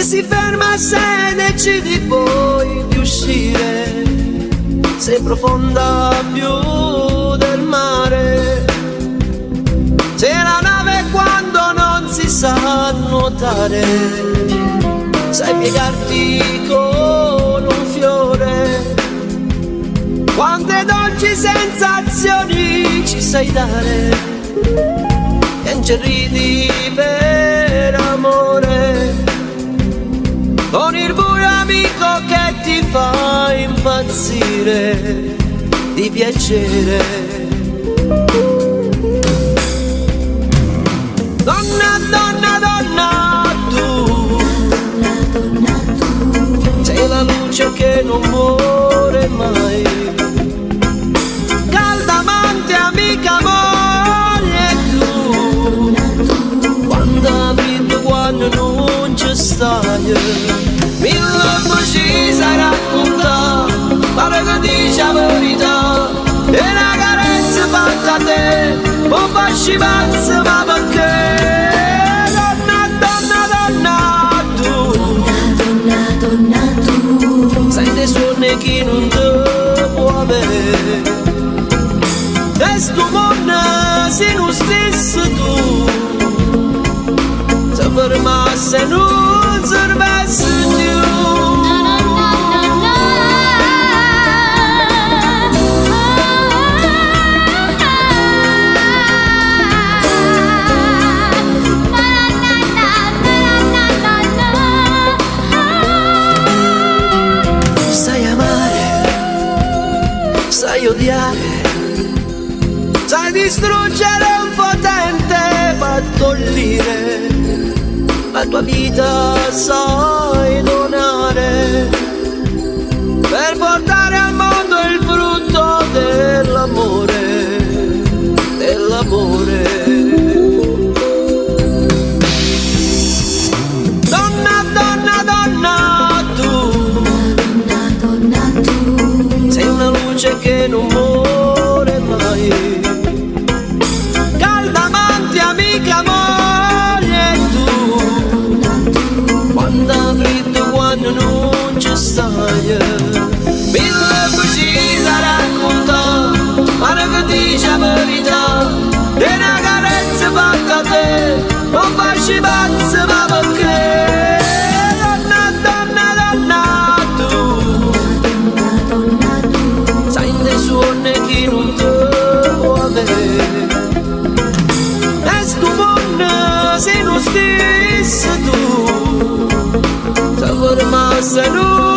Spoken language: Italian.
si ferma se decidi poi di uscire, sei profonda più del mare, sei la nave quando non si sa nuotare, sai piegarti con un fiore, quante dolci sensazioni ci sai dare, piangi e ridi per amore, con il buio amico che ti fa impazzire di piacere. Donna, donna, donna, tu sei la luce che non muore mai, calda amante, amica, moglie tu, quando vedo quando non ci stai, mille voci sai raccontare, pare che dici la verità, e una carezza fatta a te, un fasci pazzo, ma perché? Donna, donna, donna, tu sai dei suoni che non ti può avere, e sto mondo se non stesso tu, se fermasse non servesse più. Sai odiare, sai distruggere un potente fattollire, la tua vita sai donare, per portare al mondo il frutto dell'amore, dell'amore. Donna, donna, donna, tu sei una luce che non muore mai, calda amante, amica, moglie tu, quando freddo, quando non ci stai, mille così da raccontare, pare che dici la verità, e una carezza fatta a te, non facci pazzo, ma perché? Donna, donna, donna, tu sai dei suoni che non ti può avere, e sto mondo se non stesso tu, se fermasse non